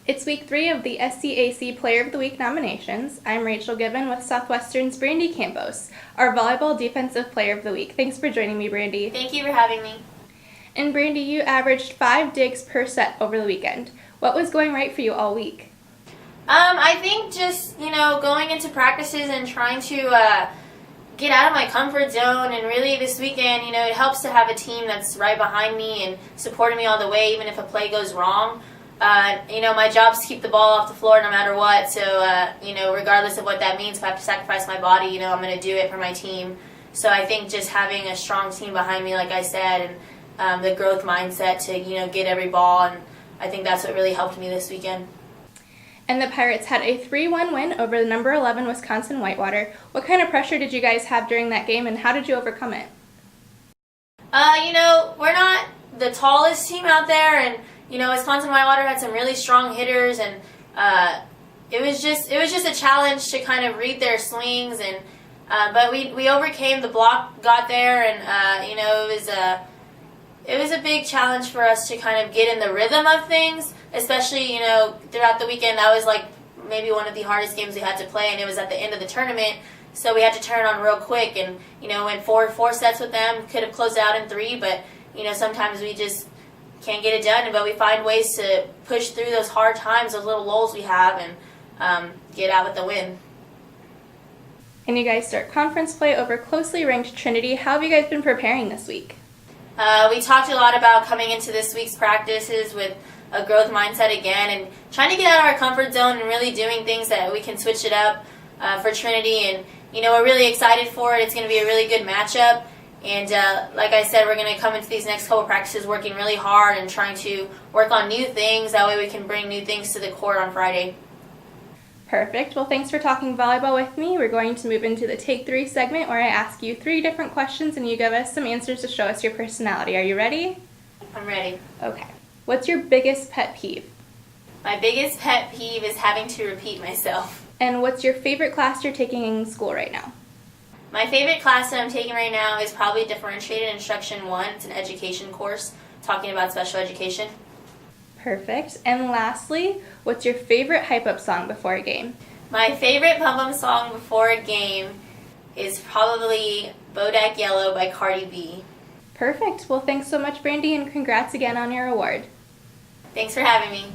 It's week 3 of the SCAC Player of the Week nominations. I'm Rachel Gibbon with Southwestern's Brandi Campos, our Volleyball Defensive Player of the Week. Thanks for joining me, Brandi. Thank you for having me. And Brandi, you averaged 5 digs per set over the weekend. What was going right for you all week? I think just, going into practices and trying to get out of my comfort zone, and really this weekend, it helps to have a team that's right behind me and supporting me all the way, even if a play goes wrong. My job is to keep the ball off the floor no matter what, so, regardless of what that means, if I have to sacrifice my body, I'm going to do it for my team. So I think just having a strong team behind me, like I said, and the growth mindset to, get every ball, and I think that's what really helped me this weekend. And the Pirates had a 3-1 win over the number 11 Wisconsin Whitewater. What kind of pressure did you guys have during that game, and how did you overcome it? We're not the tallest team out there, and Wisconsin Whitewater had some really strong hitters, and it was just a challenge to kind of read their swings, and but we overcame. The block got there, and it was a big challenge for us to kind of get in the rhythm of things, especially throughout the weekend. That was like maybe one of the hardest games we had to play, and it was at the end of the tournament, so we had to turn on real quick, and went four sets with them. Could have closed out in 3, but sometimes we just can't get it done, but we find ways to push through those hard times, those little lulls we have, and get out with the win. And you guys start conference play over closely ranked Trinity. How have you guys been preparing this week? We talked a lot about coming into this week's practices with a growth mindset again, and trying to get out of our comfort zone and really doing things that we can switch it up for Trinity. And we're really excited for it. It's going to be a really good matchup. And like I said, we're going to come into these next couple practices working really hard and trying to work on new things. That way we can bring new things to the court on Friday. Perfect. Well, thanks for talking volleyball with me. We're going to move into the Take 3 segment where I ask you 3 different questions and you give us some answers to show us your personality. Are you ready? I'm ready. Okay. What's your biggest pet peeve? My biggest pet peeve is having to repeat myself. And what's your favorite class you're taking in school right now? My favorite class that I'm taking right now is probably Differentiated Instruction 1. It's an education course talking about special education. Perfect. And lastly, what's your favorite hype-up song before a game? My favorite pump-up song before a game is probably Bodak Yellow by Cardi B. Perfect. Well, thanks so much, Brandi, and congrats again on your award. Thanks for having me.